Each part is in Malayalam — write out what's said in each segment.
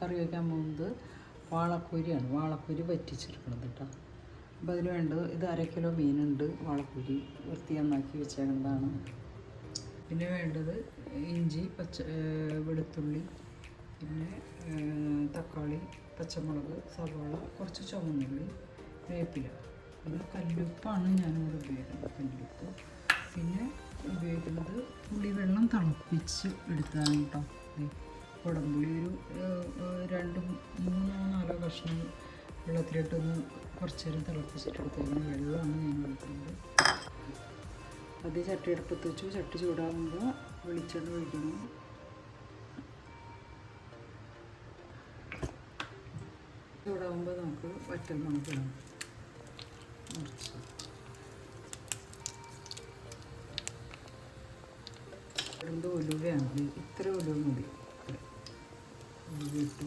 കറി വയ്ക്കാൻ പോകുന്നത് വാളക്കുരിയാണ്. വാളക്കുരി വറ്റിച്ചെടുക്കണത് കേട്ടോ. അപ്പോൾ അതിന് വേണ്ടത് ഇത് 1/2 കിലോ മീനുണ്ട്. വാളക്കുരി വൃത്തി നന്നാക്കി വെച്ചേക്കുന്നതാണ്. പിന്നെ വേണ്ടത് ഇഞ്ചി, വെളുത്തുള്ളി, പിന്നെ തക്കാളി, പച്ചമുളക്, സവാള, കുറച്ച് ചുവന്നുള്ളി, വേപ്പില, പിന്നെ കല്ലുപ്പാണ് ഞാനിവിടെ ഉപയോഗിക്കുന്നത്. കല്ലുപ്പ്. പിന്നെ ഉപയോഗിക്കുന്നത് പുളിവെള്ളം തിളപ്പിച്ച് എടുത്താണ് കേട്ടോ. കുടംപുളി ഒരു 2, 3, 4 കഷ്ണം വെള്ളത്തിലിട്ടൊന്ന് കുറച്ച് നേരം തിളപ്പിച്ചിട്ടെടുത്തതിന് വെള്ളമാണ് ഞാൻ ഒഴിക്കുന്നത്. അത് ചട്ടി അടുപ്പത്ത് വെച്ചു. ചട്ടി ചൂടാകുമ്പോൾ വെളിച്ചെണ്ണ ഒഴിക്കണം. ചൂടാകുമ്പോൾ നമുക്ക് വറ്റൽമുളക് ഇടണം. കുറച്ച് എന്ത് ഉലുവയാണ്, ഇത്ര ഉലുവ മതി. ഉലുവിട്ട്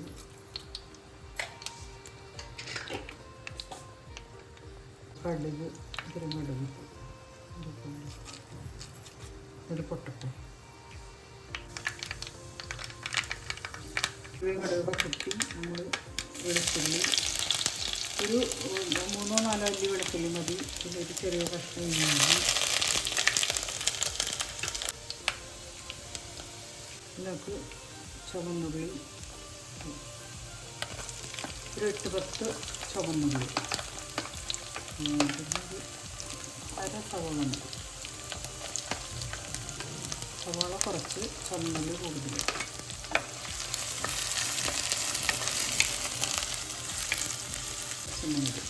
കടുക്, ഇത്ര കടുക് ഒരു പൊട്ടട്ടെ. കടുകൊക്കെ കുത്തി നമ്മൾ വെളുത്തുള്ളി ഒരു 3-4 അല്ലി വെളുത്തുള്ളി മതി. ഇതൊരു ചെറിയ കഷ്ണം ഇഞ്ചി, ഇതിനൊക്കെ ചുവന്നുള്ളി ഒരു 8-10 ചുവന്നുള്ളി, അര സവാള മതി. സവാള കുറച്ച്, ചുവന്നുള്ളി കൂടുതൽ. പച്ചമുളക്,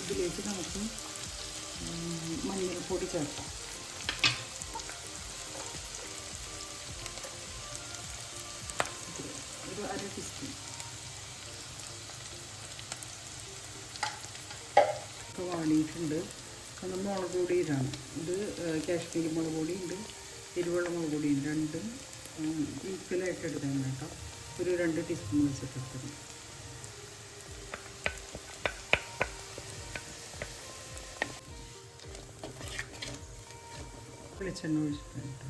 ഇതിലേക്ക് നമുക്ക് മഞ്ഞൾപ്പൊടി ചേർക്കാം. ഒരു 1/2 ടീസ്പൂൺ. ഇപ്പോൾ വാടിയിട്ടുണ്ട്. അത് മുളക് പൊടിയിലാണ്. ഇത് കാശ്മീരി മുളക് പൊടിയുണ്ട്, എരിവുള്ള മുളക് പൊടിയുണ്ട്. രണ്ടും ഈക്വലായിട്ട് എടുക്കാൻ കേട്ടോ. ഒരു 2 ടീസ്പൂൺ വെച്ചിട്ടെടുത്തത്. വെളിച്ചെണ്ണ ഒഴിച്ചിട്ടുണ്ട്.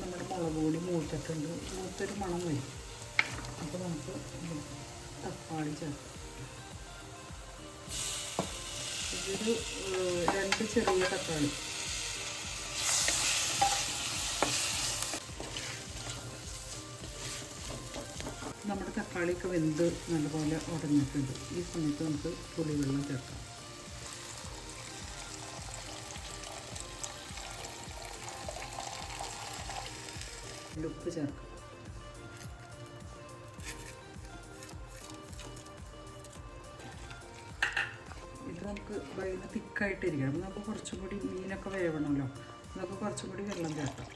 നമ്മുടെ മുളക് പൊടി മൂത്തിട്ടുണ്ട്. മൂത്തൊരു മണം വരും. അപ്പോൾ നമുക്ക് തക്കാളി ചേർക്കാം. ഇതൊരു 2 ചെറിയ തക്കാളി. നമ്മുടെ തക്കാളിയൊക്കെ വെന്ത് നല്ലപോലെ ഉടഞ്ഞിട്ടുണ്ട്. ഈ സമയത്ത് നമുക്ക് പുളിവെള്ളം ചേർക്കാം. ഉപ്പ് ചേർക്കാം. ഇത് നമുക്ക് ഭയങ്കര തിക്കായിട്ടിരിക്കണം. അപ്പോൾ നമുക്ക് കുറച്ചും കൂടി മീനൊക്കെ വേവണമല്ലോ. നമുക്ക് കുറച്ചും കൂടി വെള്ളം ചേർക്കാം.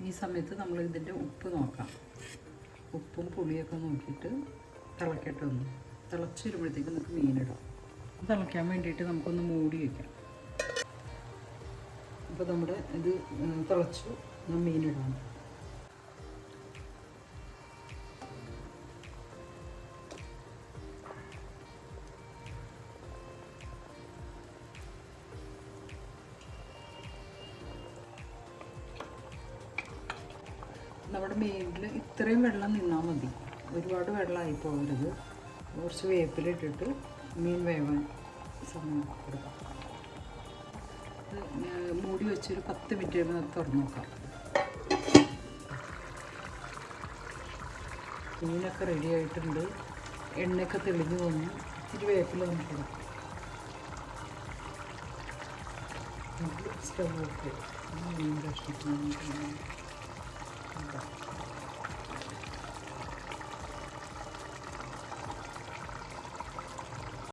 ഈ സമയത്ത് നമ്മൾ ഇതിൻ്റെ ഉപ്പ് നോക്കാം. ഉപ്പും പുളിയൊക്കെ നോക്കിയിട്ട് തിളക്കട്ടെ. ഒന്ന് തിളച്ച് വരുമ്പോഴത്തേക്ക് നമുക്ക് മീനിടാം. തിളയ്ക്കാൻ വേണ്ടിയിട്ട് നമുക്കൊന്ന് മൂടി വയ്ക്കാം. അപ്പോൾ നമ്മുടെ ഇത് തിളച്ചു. മീനിടാം. നമ്മുടെ മീനിൽ ഇത്രയും വെള്ളം നിന്നാൽ മതി. ഒരുപാട് വെള്ളമായി പോകരുത്. കുറച്ച് വേപ്പിലിട്ടിട്ട് മീൻ വേവാൻ സമയം കൊടുക്കാം. മൂടി വെച്ചൊരു 10 മിനിറ്റ് കഴിയുമ്പോൾ തുറന്ന് നോക്കാം. മീനൊക്കെ റെഡി ആയിട്ടുണ്ട്. എണ്ണയൊക്കെ തെളിഞ്ഞു വന്നു. ഇത്തിരി വേപ്പില നമുക്ക് കൊടുക്കാം. Stove of mean കഷ്ണത്തിന്